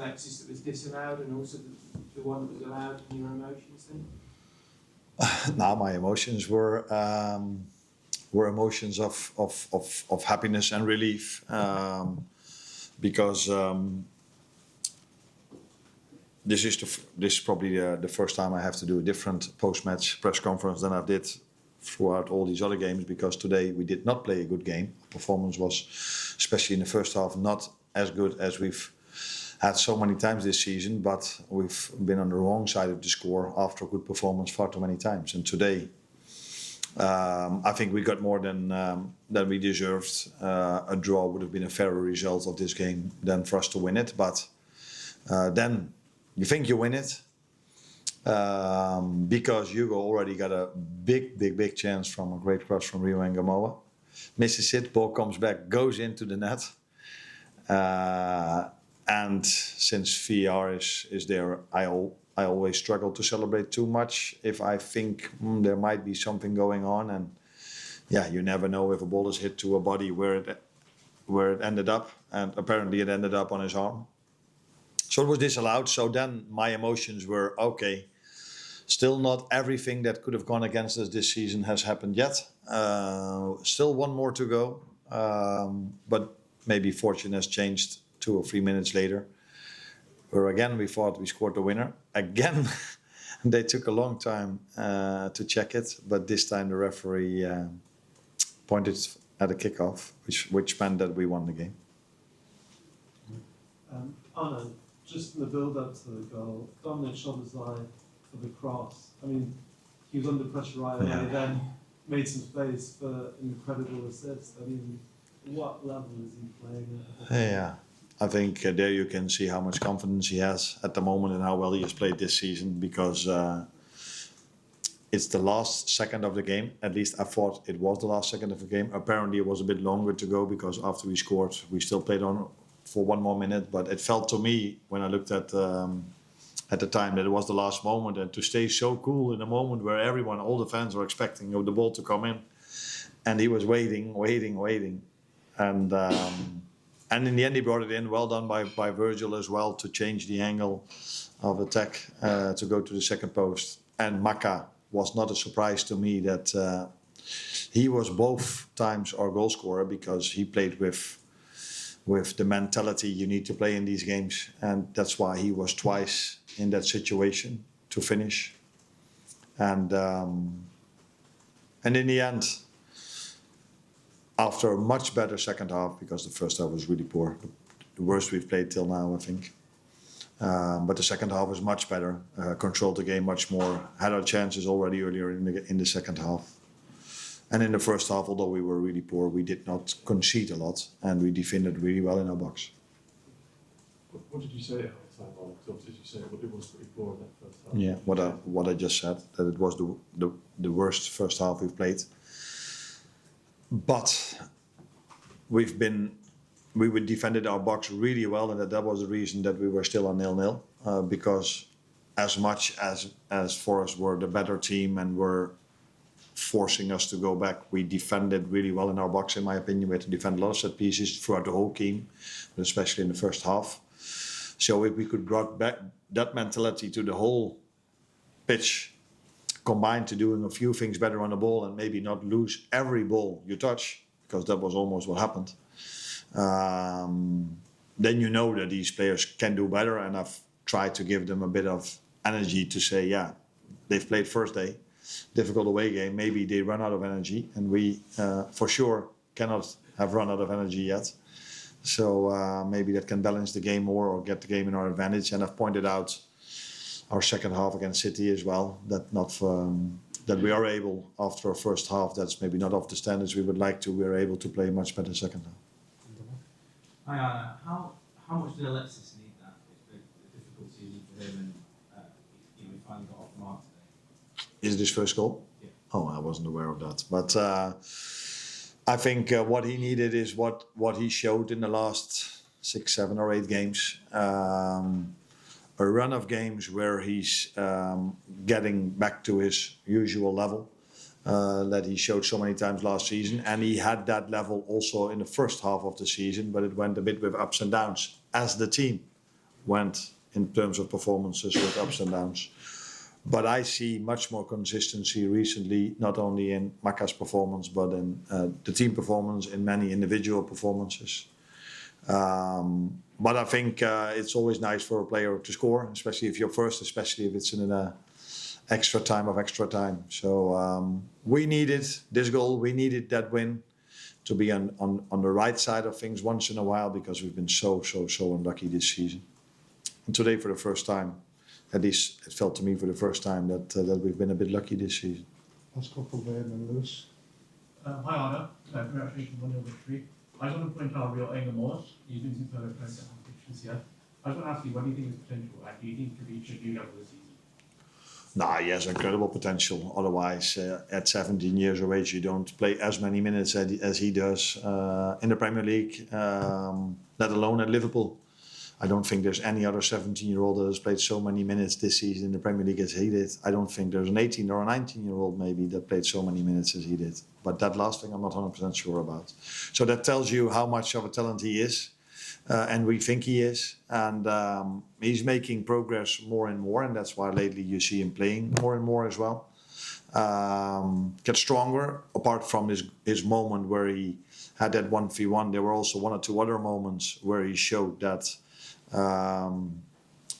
Alexis that was disallowed and also the one that was allowed in your emotions then? Now my emotions were emotions of happiness and relief, because this is probably the first time I have to do a different post-match press conference than I did throughout all these other games, because today we did not play a good game. Performance was, especially in the first half, not as good as we've had so many times this season, but we've been on the wrong side of the score after a good performance far too many times. And today, I think we got more than we deserved. A draw would have been a fairer result of this game than for us to win it. But then you think you win it, because Hugo already got a big chance from a great cross from Rio and Ngumoha. Misses it, ball comes back, goes into the net. And since VAR is there, I always struggle to celebrate too much if I think there might be something going on. And yeah, you never know if a ball is hit to a body where it ended up. And apparently it ended up on his arm. So it was disallowed. So then my emotions were, okay, still not everything that could have gone against us this season has happened yet. Still one more to go. But maybe fortune has changed 2 or 3 minutes later, where again we thought we scored the winner. Again, they took a long time to check it, but this time the referee pointed at a kickoff, which meant that we won the game. Arne, just in the build-up to the goal, Dominic Szoboszlai for the cross. I mean, he was under pressure right away, then made some space for an incredible assist. I mean, what level is he playing at? Yeah, I think there you can see how much confidence he has at the moment and how well he has played this season, because it's the last second of the game. At least I thought it was the last second of the game. Apparently it was a bit longer to go, because after we scored, we still played on for 1 more minute. But it felt to me, when I looked at the time, that it was the last moment. And to stay so cool in a moment where everyone, all the fans were expecting the ball to come in. And he was waiting. And in the end, he brought it in. Well done by Virgil as well to change the angle of attack to go to the second post. And Maka was not a surprise to me that he was both times our goal scorer, because he played with the mentality you need to play in these games. And that's why he was twice in that situation to finish. And in the end, after a much better second half, because the first half was really poor, the worst we've played till now, I think. But the second half was much better, controlled the game much more, had our chances already earlier in the second half. And in the first half, although we were really poor, we did not concede a lot, and we defended really well in our box. What did you say at the time, Alex? Obviously, you say it was pretty poor in that first half. Yeah, what I just said, that it was the worst first half we've played. But we defended our box really well, and that was the reason that we were still on 0-0. Because as much as Forest were the better team and were forcing us to go back, we defended really well in our box. In my opinion, we had to defend a lot of set pieces throughout the whole game, but especially in the first half. So if we could brought back that mentality to the whole pitch, combined to doing a few things better on the ball and maybe not lose every ball you touch, because that was almost what happened, then you know that these players can do better. And I've tried to give them a bit of energy to say, yeah, they've played first day, difficult away game, maybe they run out of energy, and we for sure cannot have run out of energy yet. So maybe that can balance the game more or get the game in our advantage. And I've pointed out our second half against City as well, that we are able, after our first half, that's maybe not of the standards we would like to, we're able to play a much better second half. Hi Arne, how much did Alexis need that? The difficulty you need for him, and he finally got off the mark today? Is it his first goal? Yeah. Oh, I wasn't aware of that. But I think what he needed is what he showed in the last 6, 7 or 8 games. A run of games where he's getting back to his usual level that he showed so many times last season. And he had that level also in the first half of the season, but it went a bit with ups and downs as the team. went in terms of performances with ups and downs. But I see much more consistency recently, not only in Maka's performance, but in the team performance, in many individual performances. But I think it's always nice for a player to score, especially if you're first, especially if it's in an extra time. So we needed this goal, we needed that win to be on the right side of things once in a while, because we've been so unlucky this season. And today, for the first time, at least it felt to me for the first time that we've been a bit lucky this season. Let's go for Wayne and Lewis. Hi Arne, congratulations on your victory. I just want to point out real Ngumoha. He's been superb at competitions here. I just want to ask you, what do you think is potential? And do you think he could reach a new level this season? Nah, he has incredible potential. Otherwise, at 17 years of age, you don't play as many minutes as he does in the Premier League, let alone at Liverpool. I don't think there's any other 17-year-old that has played so many minutes this season in the Premier League as he did. I don't think there's an 18 or a 19-year-old maybe that played so many minutes as he did. But that last thing I'm not 100% sure about. So that tells you how much of a talent he is. And we think he is. And he's making progress more and more. And that's why lately you see him playing more and more as well. Get stronger. Apart from his moment where he had that 1v1, there were also one or two other moments where he showed that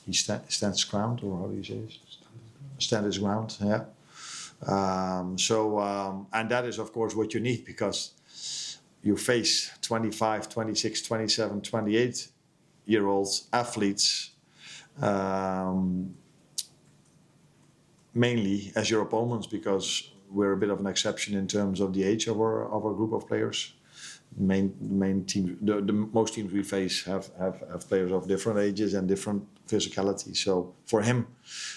he stands ground, or how do you say it? Stand his ground, yeah. And that is, of course, what you need, because you face 25, 26, 27, 28-year-old athletes mainly as your opponents, because we're a bit of an exception in terms of the age of our group of players. Main teams, the most teams we face have players of different ages and different physicality. So for him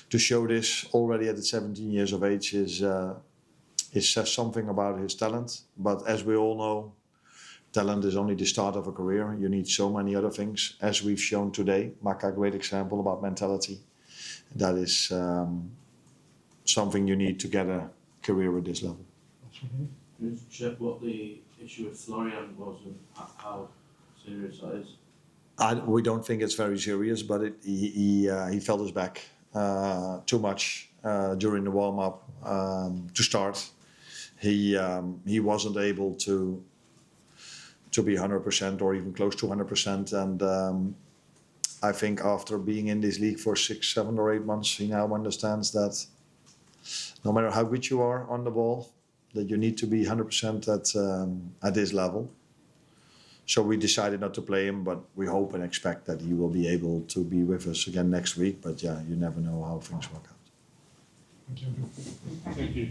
to show this already at 17 years of age says something about his talent. But as we all know, talent is only the start of a career. You need so many other things, as we've shown today. Maka, great example about mentality. That is something you need to get a career at this level. Absolutely. Can you check what the issue with Florian was and how serious that is? We don't think it's very serious, but he felt his back too much during the warm-up to start. He wasn't able to be 100% or even close to 100%. And I think after being in this league for 6, 7 or 8 months, he now understands that no matter how good you are on the ball, that you need to be 100% at this level. So we decided not to play him, but we hope and expect that he will be able to be with us again next week. But yeah, you never know how things work out. Thank you. Thank you.